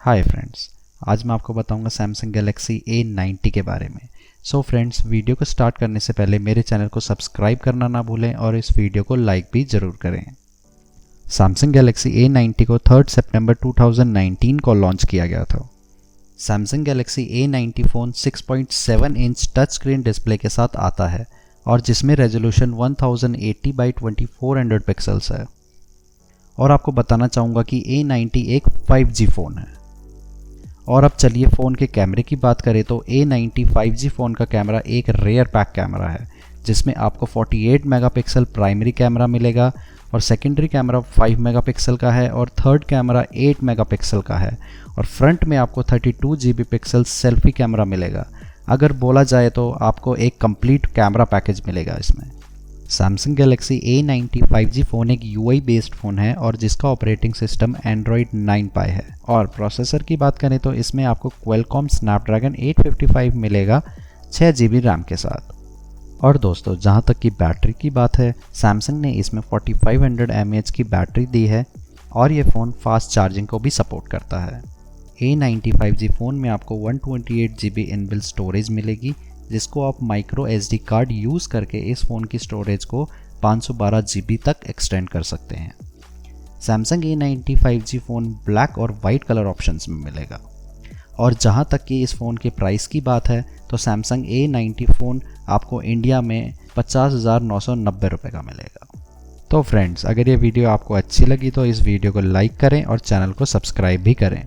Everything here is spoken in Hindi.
हाय फ्रेंड्स, आज मैं आपको बताऊंगा सैमसंग गैलेक्सी A90 के बारे में। सो फ्रेंड्स, वीडियो को स्टार्ट करने से पहले मेरे चैनल को सब्सक्राइब करना ना भूलें और इस वीडियो को लाइक भी ज़रूर करें। सैमसंग गैलेक्सी A90 को 3 सितंबर 2019 को लॉन्च किया गया था। Samsung Galaxy A90 phone 6.7 inch touch screen display के साथ आता है और जिसमें रेजोल्यूशन 1080 बाई 2400 पिक्सल्स है। और आपको बताना चाहूँगा कि A90 एक 5G फ़ोन है। और अब चलिए फ़ोन के कैमरे की बात करें तो A90 5G फ़ोन का कैमरा एक रेयर पैक कैमरा है, जिसमें आपको 48 मेगापिक्सल प्राइमरी कैमरा मिलेगा और सेकेंडरी कैमरा 5 मेगापिक्सल का है और थर्ड कैमरा 8 मेगापिक्सल का है और फ्रंट में आपको 32 GB पिक्सल सेल्फी कैमरा मिलेगा। अगर बोला जाए तो आपको एक कंप्लीट कैमरा पैकेज मिलेगा इसमें। Samsung Galaxy A90 5G phone एक UI बेस्ड फ़ोन है और जिसका ऑपरेटिंग सिस्टम Android 9 Pie है। और प्रोसेसर की बात करें तो इसमें आपको Qualcomm Snapdragon 855 मिलेगा 6 GB रैम के साथ। और दोस्तों, जहां तक की बैटरी की बात है, सैमसंग ने इसमें 4500 mAh की बैटरी दी है और ये फ़ोन फास्ट चार्जिंग को भी सपोर्ट करता है। A90 5G फ़ोन में आपको 128 GB इनबिल्ट स्टोरेज मिलेगी, जिसको आप माइक्रो SD कार्ड यूज़ करके इस फ़ोन की स्टोरेज को 512 GB तक एक्सटेंड कर सकते हैं। Samsung A90 5G phone black और वाइट कलर ऑप्शंस में मिलेगा। और जहां तक कि इस फ़ोन के प्राइस की बात है तो सैमसंग A90 फ़ोन आपको इंडिया में 50,990 रुपये का मिलेगा। तो फ्रेंड्स, अगर ये वीडियो आपको अच्छी लगी तो इस वीडियो को लाइक करें और चैनल को सब्सक्राइब भी करें।